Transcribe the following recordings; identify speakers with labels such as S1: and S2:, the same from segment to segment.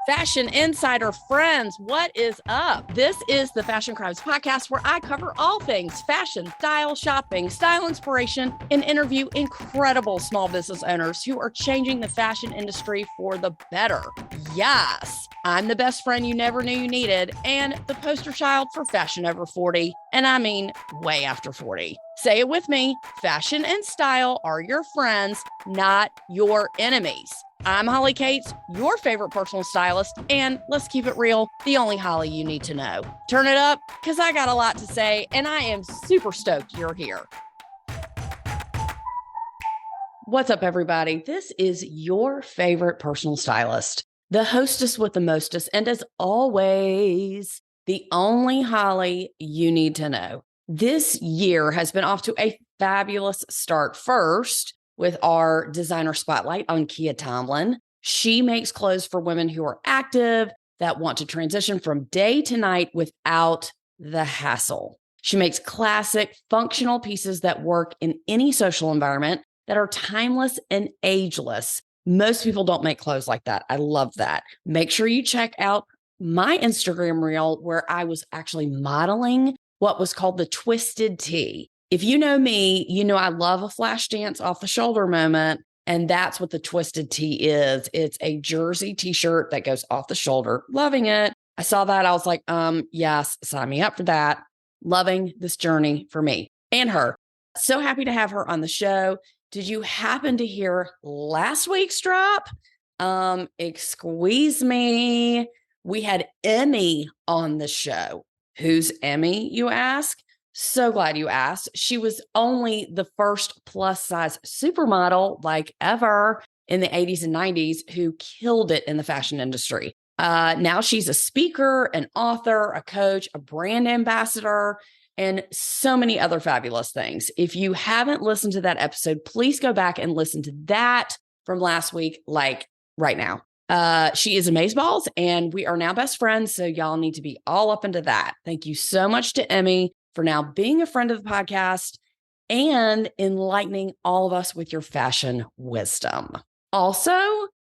S1: Fashion Insider friends, what is up? This is the Fashion Crimes podcast where I cover all things fashion, style, shopping, style inspiration, and interview incredible small business owners who are changing the fashion industry for the better. Yes, I'm the best friend you never knew you needed and the poster child for fashion over 40, and I mean way after 40. Say it with me, fashion and style are your friends, not your enemies. I'm Holly Katz, your favorite personal stylist, and let's keep it real, the only Holly you need to know. Turn it up, because I got a lot to say, and I am super stoked you're here. What's up, everybody? This is your favorite personal stylist, the hostess with the mostest, and as always, the only Holly you need to know. This year has been off to a fabulous start. First, with our designer spotlight on Kia Tomlin. She makes clothes for women who are active, that want to transition from day to night without the hassle. She makes classic, functional pieces that work in any social environment, that are timeless and ageless. Most people don't make clothes like that. I love that. Make sure you check out my Instagram reel where I was actually modeling what was called the twisted tee. If you know me, you know I love a flash dance off the shoulder moment, and that's what the twisted tee is. It's a jersey t-shirt that goes off the shoulder. Loving it. I saw that. I was like, yes, sign me up for that. Loving this journey for me and her. So happy to have her on the show. Did you happen to hear last week's drop? Excuse me. We had Emmy on the show. Who's Emmy, you ask? So glad you asked. She was only the first plus size supermodel like ever in the 80s and 90s who killed it in the fashion industry. Now she's a speaker, an author, a coach, a brand ambassador, and so many other fabulous things. If you haven't listened to that episode, please go back and listen to that from last week, like right now. She is amazeballs and we are now best friends. So y'all need to be all up into that. Thank you so much to Emmy for now being a friend of the podcast and enlightening all of us with your fashion wisdom. Also,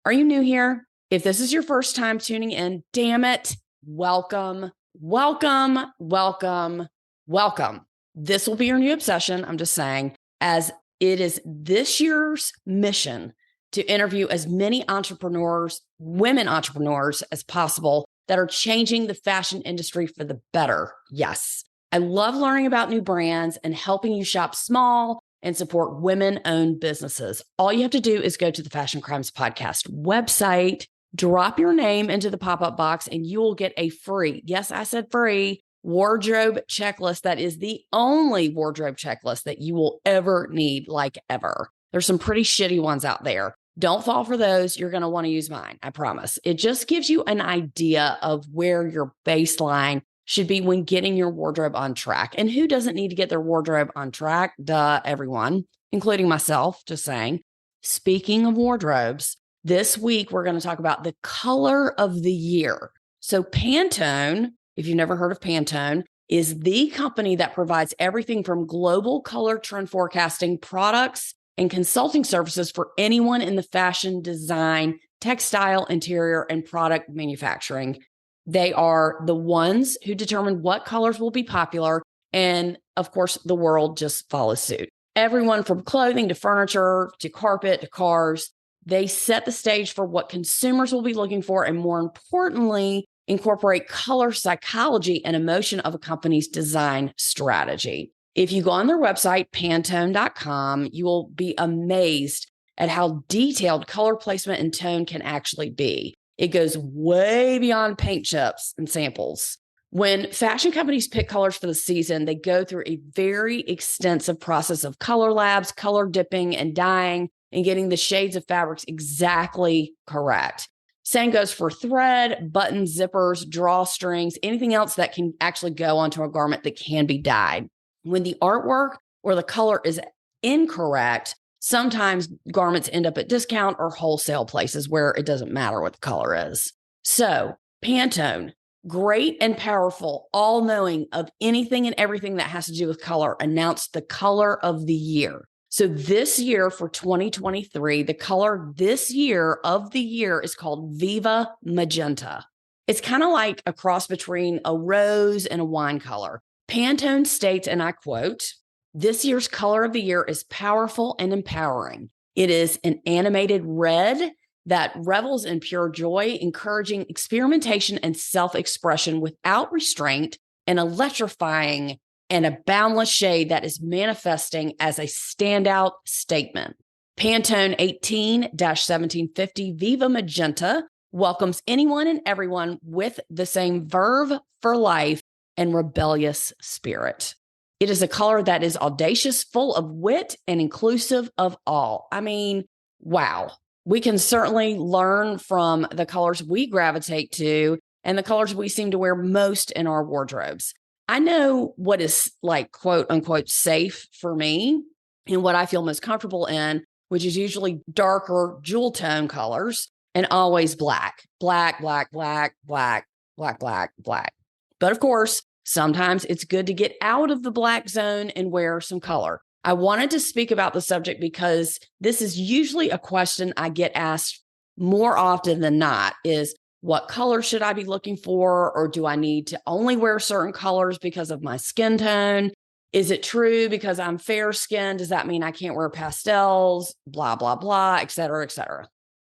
S1: are you new here? If this is your first time tuning in, damn it, welcome, welcome, welcome, welcome. This will be your new obsession, I'm just saying, as it is this year's mission to interview as many entrepreneurs, women entrepreneurs as possible that are changing the fashion industry for the better. Yes. I love learning about new brands and helping you shop small and support women-owned businesses. All you have to do is go to the Fashion Crimes Podcast website, drop your name into the pop-up box, and you will get a free, yes, I said free, wardrobe checklist. That is the only wardrobe checklist that you will ever need, like ever. There's some pretty shitty ones out there. Don't fall for those. You're going to want to use mine. I promise. It just gives you an idea of where your baseline should be when getting your wardrobe on track. And who doesn't need to get their wardrobe on track? Duh, everyone, including myself, just saying. Speaking of wardrobes, this week we're going to talk about the color of the year. So Pantone, if you've never heard of Pantone, is the company that provides everything from global color trend forecasting products and consulting services for anyone in the fashion, design, textile, interior, and product manufacturing. They are the ones who determine what colors will be popular. And of course, the world just follows suit. Everyone from clothing to furniture to carpet to cars, they set the stage for what consumers will be looking for. And more importantly, incorporate color psychology and emotion of a company's design strategy. If you go on their website, Pantone.com, you will be amazed at how detailed color placement and tone can actually be. It goes way beyond paint chips and samples. When fashion companies pick colors for the season, they go through a very extensive process of color labs, color dipping and dyeing, and getting the shades of fabrics exactly correct. Same goes for thread, buttons, zippers, drawstrings, anything else that can actually go onto a garment that can be dyed. When the artwork or the color is incorrect, sometimes garments end up at discount or wholesale places where it doesn't matter what the color is. So Pantone, great and powerful, all knowing of anything and everything that has to do with color, announced the color of the year. So this year for 2023, the color this year of the year is called Viva Magenta. It's kind of like a cross between a rose and a wine color. Pantone states, and I quote, "This year's color of the year is powerful and empowering. It is an animated red that revels in pure joy, encouraging experimentation and self-expression without restraint, and electrifying and a boundless shade that is manifesting as a standout statement." Pantone 18-1750 Viva Magenta welcomes anyone and everyone with the same verve for life and rebellious spirit. It is a color that is audacious, full of wit, and inclusive of all. I mean, wow. We can certainly learn from the colors we gravitate to and the colors we seem to wear most in our wardrobes. I know what is like quote unquote safe for me and what I feel most comfortable in, which is usually darker jewel tone colors and always black, black, black, black, black, black, black, black. But of course, sometimes it's good to get out of the black zone and wear some color. I wanted to speak about the subject because this is usually a question I get asked more often than not is, what color should I be looking for? Or do I need to only wear certain colors because of my skin tone? Is it true because I'm fair skinned? Does that mean I can't wear pastels? Blah, blah, blah, et cetera, et cetera.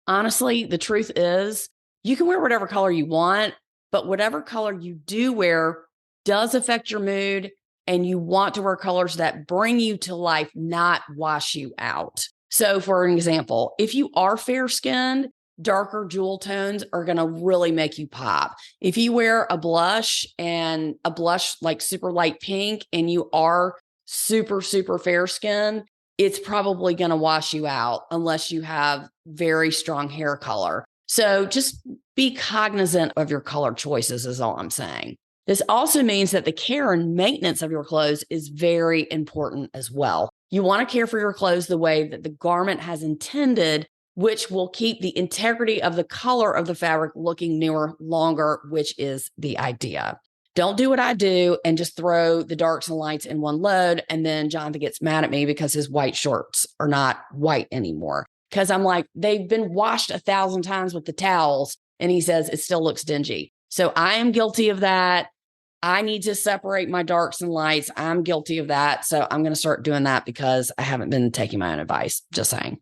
S1: Honestly, the truth is you can wear whatever color you want, but whatever color you do wear does affect your mood, and you want to wear colors that bring you to life, not wash you out. So for an example, if you are fair skinned, darker jewel tones are going to really make you pop. If you wear a blush and a blush like super light pink and you are super, super fair skinned, it's probably going to wash you out unless you have very strong hair color. So just be cognizant of your color choices is all I'm saying. This also means that the care and maintenance of your clothes is very important as well. You want to care for your clothes the way that the garment has intended, which will keep the integrity of the color of the fabric looking newer longer, which is the idea. Don't do what I do and just throw the darks and lights in one load. And then Jonathan gets mad at me because his white shorts are not white anymore. Because I'm like, they've been washed 1,000 times with the towels. And he says it still looks dingy. So I am guilty of that. I need to separate my darks and lights. I'm guilty of that. So I'm going to start doing that because I haven't been taking my own advice. Just saying.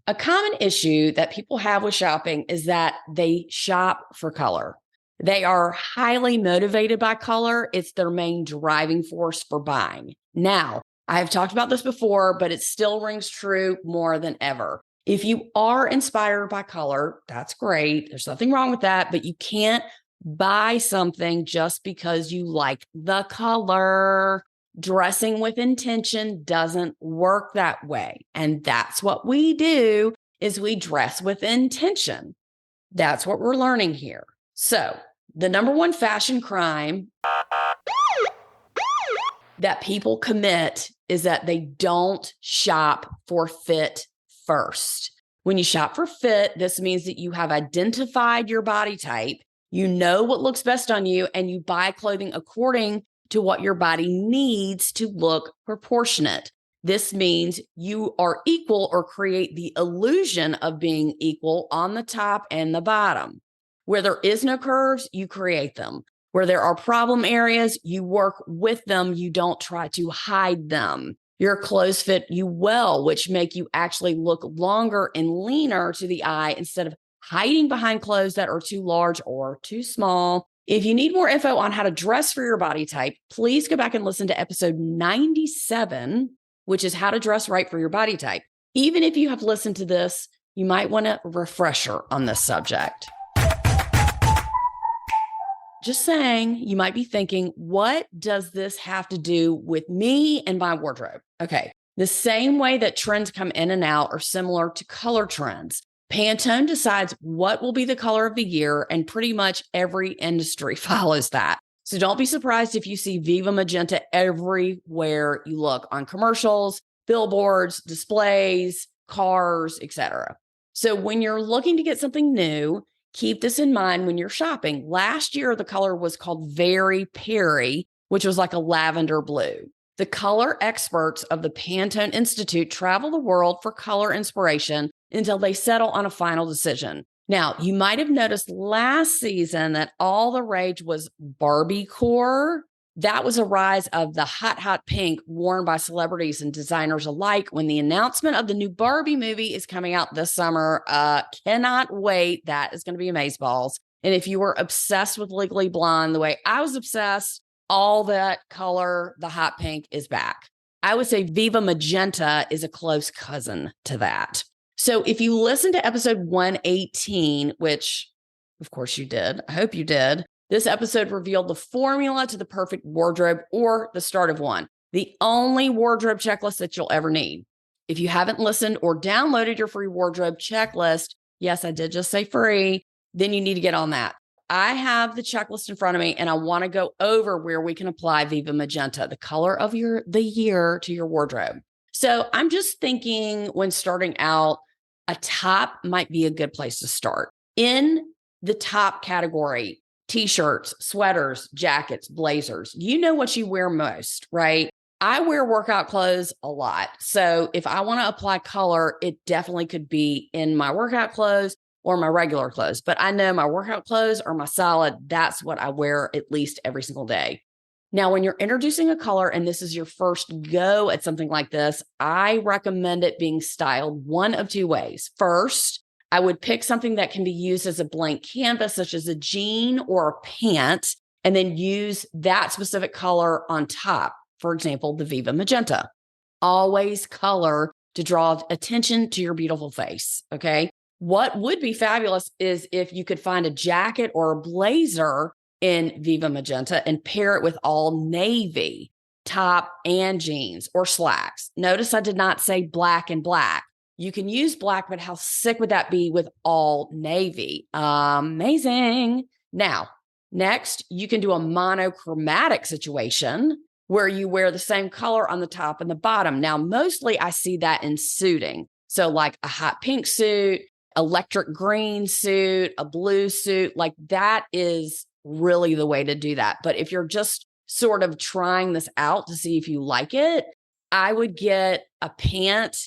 S1: A common issue that people have with shopping is that they shop for color. They are highly motivated by color. It's their main driving force for buying. Now, I have talked about this before, but it still rings true more than ever. If you are inspired by color, that's great. There's nothing wrong with that, but you can't buy something just because you like the color. Dressing with intention doesn't work that way. And that's what we do is we dress with intention. That's what we're learning here. So the number one fashion crime that people commit is that they don't shop for fit first. When you shop for fit, this means that you have identified your body type, you know what looks best on you, and you buy clothing according to what your body needs to look proportionate. This means you are equal or create the illusion of being equal on the top and the bottom. Where there is no curves, you create them. Where there are problem areas, you work with them. You don't try to hide them. Your clothes fit you well, which make you actually look longer and leaner to the eye instead of hiding behind clothes that are too large or too small. If you need more info on how to dress for your body type, please go back and listen to episode 97, which is how to dress right for your body type. Even if you have listened to this, you might want a refresher on this subject. Just saying, you might be thinking, what does this have to do with me and my wardrobe? Okay, the same way that trends come in and out are similar to color trends. Pantone decides what will be the color of the year, and pretty much every industry follows that. So don't be surprised if you see Viva Magenta everywhere you look on commercials, billboards, displays, cars, etc. So when you're looking to get something new, keep this in mind when you're shopping. Last year, the color was called Very Perry, which was like a lavender blue. The color experts of the Pantone Institute travel the world for color inspiration until they settle on a final decision. Now, you might have noticed last season that all the rage was Barbie core. That was a rise of the hot pink worn by celebrities and designers alike when the announcement of the new Barbie movie is coming out this summer. Cannot wait. That is going to be amazeballs. And if you were obsessed with Legally Blonde the way I was obsessed, all that color, the hot pink, is back. I would say Viva Magenta is a close cousin to that. So if you listen to episode 118, which of course you did, I hope you did, this episode revealed the formula to the perfect wardrobe, or the start of one, the only wardrobe checklist that you'll ever need. If you haven't listened or downloaded your free wardrobe checklist, yes, I did just say free, then you need to get on that. I have the checklist in front of me, and I want to go over where we can apply Viva Magenta, the color of the year, to your wardrobe. So I'm just thinking, when starting out, a top might be a good place to start. In the top category, t-shirts, sweaters, jackets, blazers, you know what you wear most, right? I wear workout clothes a lot. So if I want to apply color, it definitely could be in my workout clothes or my regular clothes. But I know my workout clothes are my solid. That's what I wear at least every single day. Now, when you're introducing a color and this is your first go at something like this, I recommend it being styled one of two ways. First, I would pick something that can be used as a blank canvas, such as a jean or a pant, and then use that specific color on top. For example, the Viva Magenta. Always color to draw attention to your beautiful face, okay? What would be fabulous is if you could find a jacket or a blazer in Viva Magenta and pair it with all navy, top and jeans or slacks. Notice I did not say black and black. You can use black, but how sick would that be with all navy? Amazing. Now, next, you can do a monochromatic situation where you wear the same color on the top and the bottom. Now, mostly I see that in suiting. So like a hot pink suit, electric green suit, a blue suit, like that is really the way to do that. But if you're just sort of trying this out to see if you like it, I would get a pant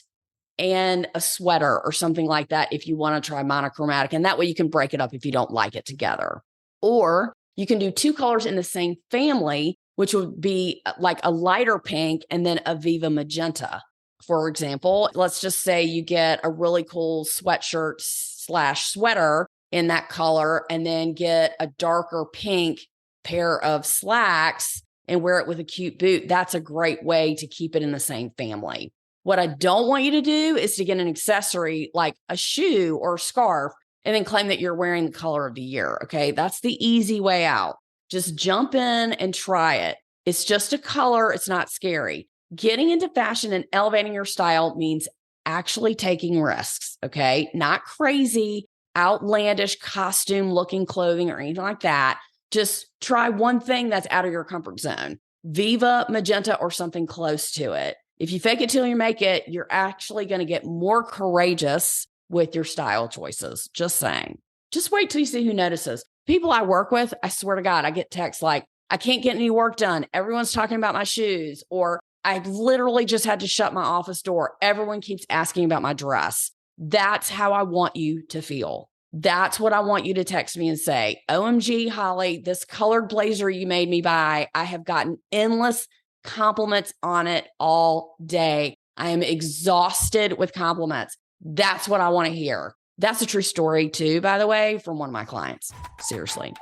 S1: and a sweater or something like that if you want to try monochromatic. And that way you can break it up if you don't like it together. Or you can do two colors in the same family, which would be like a lighter pink and then a Viva Magenta. For example, let's just say you get a really cool sweatshirt / sweater in that color and then get a darker pink pair of slacks and wear it with a cute boot. That's a great way to keep it in the same family. What I don't want you to do is to get an accessory like a shoe or a scarf and then claim that you're wearing the color of the year. Okay. That's the easy way out. Just jump in and try it. It's just a color. It's not scary. Getting into fashion and elevating your style means actually taking risks. Okay. Not crazy, outlandish costume looking clothing or anything like that. Just try one thing that's out of your comfort zone. Viva Magenta or something close to it. If you fake it till you make it, you're actually going to get more courageous with your style choices. Just saying. Just wait till you see who notices. People I work with, I swear to God, I get texts like, I can't get any work done. Everyone's talking about my shoes. Or I literally just had to shut my office door. Everyone keeps asking about my dress. That's how I want you to feel. That's what I want you to text me and say, OMG, Holly, this colored blazer you made me buy, I have gotten endless compliments on it all day. I am exhausted with compliments. That's what I want to hear. That's a true story too, by the way, from one of my clients. Seriously.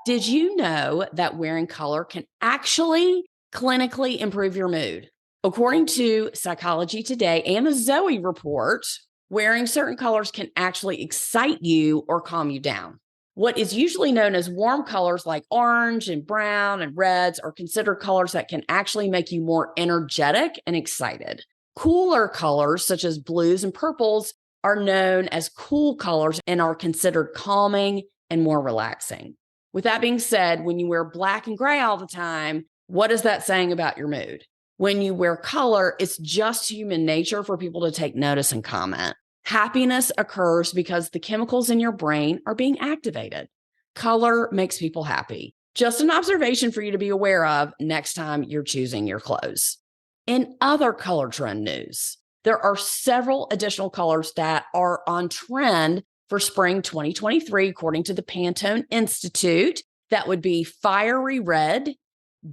S1: Did you know that wearing color can actually clinically improve your mood? According to Psychology Today and the Zoe report, wearing certain colors can actually excite you or calm you down. What is usually known as warm colors like orange and brown and reds are considered colors that can actually make you more energetic and excited. Cooler colors such as blues and purples are known as cool colors and are considered calming and more relaxing. With that being said, when you wear black and gray all the time, what is that saying about your mood? When you wear color, it's just human nature for people to take notice and comment. Happiness occurs because the chemicals in your brain are being activated. Color makes people happy. Just an observation for you to be aware of next time you're choosing your clothes. In other color trend news, there are several additional colors that are on trend for spring 2023, according to the Pantone Institute. That would be fiery red,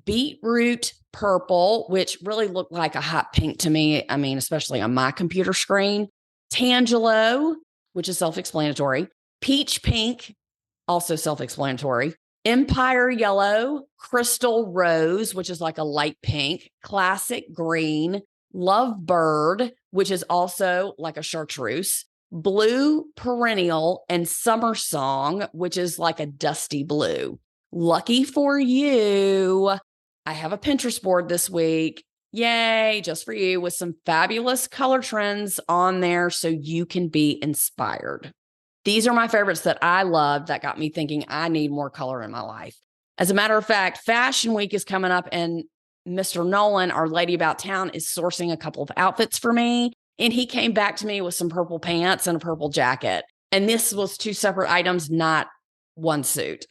S1: beetroot purple, which really looked like a hot pink to me. I mean, especially on my computer screen. Tangelo, which is self-explanatory. Peach pink, also self-explanatory. Empire yellow, crystal rose, which is like a light pink. Classic green. Lovebird, which is also like a chartreuse. Blue perennial, and summer song, which is like a dusty blue. Lucky for you, I have a Pinterest board this week. Yay, just for you, with some fabulous color trends on there so you can be inspired. These are my favorites that I love that got me thinking I need more color in my life. As a matter of fact, Fashion Week is coming up and Mr. Nolan, our lady about town, is sourcing a couple of outfits for me. And he came back to me with some purple pants and a purple jacket. And this was 2 separate items, not one suit.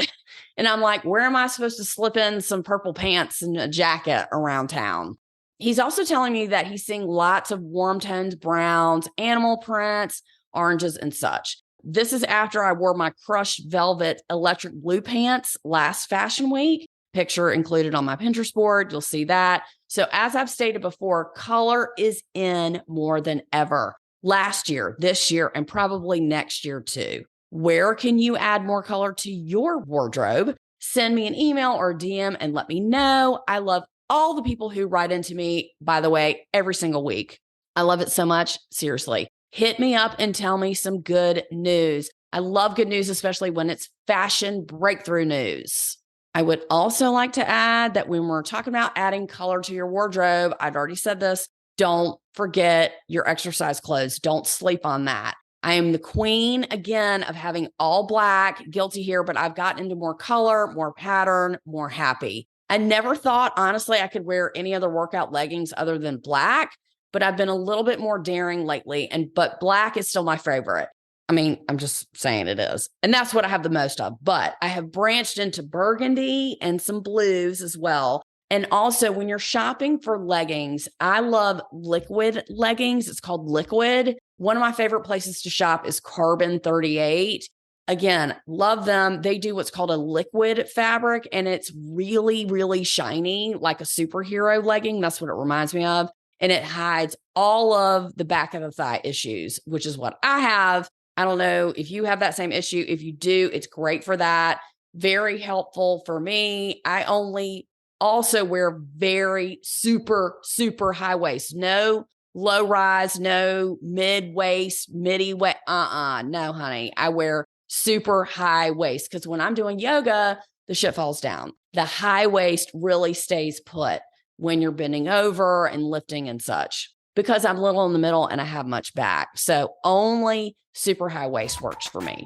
S1: And I'm like, where am I supposed to slip in some purple pants and a jacket around town? He's also telling me that he's seeing lots of warm tones, browns, animal prints, oranges, and such. This is after I wore my crushed velvet electric blue pants last Fashion Week. Picture included on my Pinterest board. You'll see that. So as I've stated before, color is in more than ever. Last year, this year, and probably next year too. Where can you add more color to your wardrobe? Send me an email or a DM and let me know. I love all the people who write into me, by the way, every single week. I love it so much. Seriously, hit me up and tell me some good news. I love good news, especially when it's fashion breakthrough news. I would also like to add that when we're talking about adding color to your wardrobe, I've already said this, don't forget your exercise clothes. Don't sleep on that. I am the queen, again, of having all black, guilty here, but I've gotten into more color, more pattern, more happy. I never thought, honestly, I could wear any other workout leggings other than black, but I've been a little bit more daring lately, but black is still my favorite. I mean, I'm just saying it is. And that's what I have the most of, but I have branched into burgundy and some blues as well. And also when you're shopping for leggings, I love liquid leggings. It's called Liquid. One of my favorite places to shop is Carbon 38. Again, love them. They do what's called a liquid fabric, and it's really, really shiny, like a superhero legging. That's what it reminds me of. And it hides all of the back of the thigh issues, which is what I have. I don't know if you have that same issue. If you do, it's great for that. Very helpful for me. I only also wear very super high waist. No low rise, no mid waist, midi waist. No, honey. I wear super high waist because when I'm doing yoga, the shit falls down. The high waist really stays put when you're bending over and lifting and such, because I'm little in the middle and I have much back. So only super high waist works for me.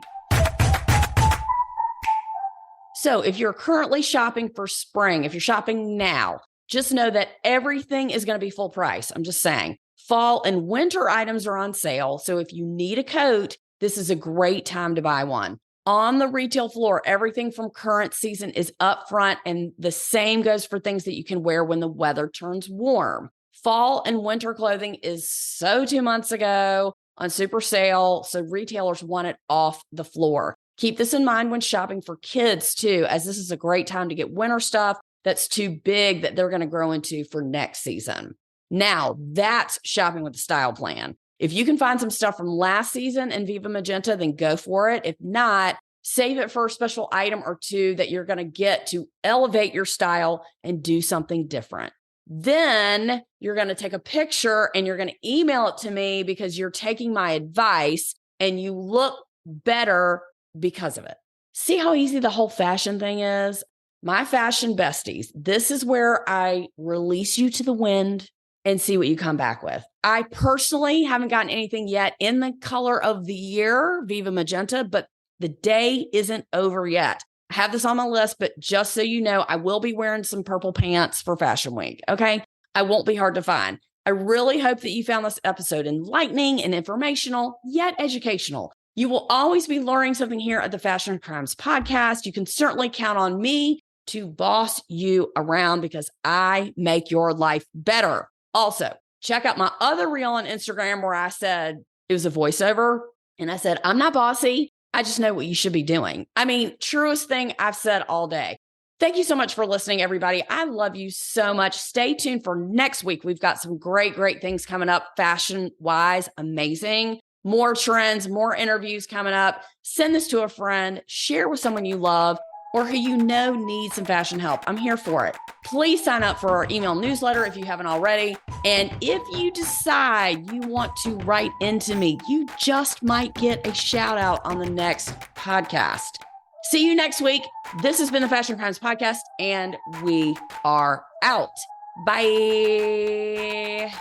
S1: So if you're currently shopping for spring, if you're shopping now, just know that everything is going to be full price. I'm just saying. Fall and winter items are on sale. So if you need a coat, this is a great time to buy one. On the retail floor, everything from current season is up front, and the same goes for things that you can wear when the weather turns warm. Fall and winter clothing is so 2 months ago on super sale, so retailers want it off the floor. Keep this in mind when shopping for kids too, as this is a great time to get winter stuff that's too big that they're going to grow into for next season. Now, that's shopping with a style plan. If you can find some stuff from last season in Viva Magenta, then go for it. If not, save it for a special item or two that you're going to get to elevate your style and do something different. Then you're going to take a picture and you're going to email it to me because you're taking my advice and you look better because of it. See how easy the whole fashion thing is? My fashion besties, this is where I release you to the wind and see what you come back with. I personally haven't gotten anything yet in the color of the year, Viva Magenta, but the day isn't over yet. I have this on my list, but just so you know, I will be wearing some purple pants for Fashion Week, okay? I won't be hard to find. I really hope that you found this episode enlightening and informational, yet educational. You will always be learning something here at the Fashion Crimes Podcast. You can certainly count on me to boss you around because I make your life better. Also, check out my other reel on Instagram where I said it was a voiceover and I said, I'm not bossy. I just know what you should be doing. I mean, truest thing I've said all day. Thank you so much for listening, everybody. I love you so much. Stay tuned for next week. We've got some great things coming up fashion-wise. Amazing. More trends, more interviews coming up. Send this to a friend. Share with someone you love or who you know needs some fashion help. I'm here for it. Please sign up for our email newsletter if you haven't already. And if you decide you want to write into me, you just might get a shout out on the next podcast. See you next week. This has been the Fashion Crimes Podcast, and we are out. Bye.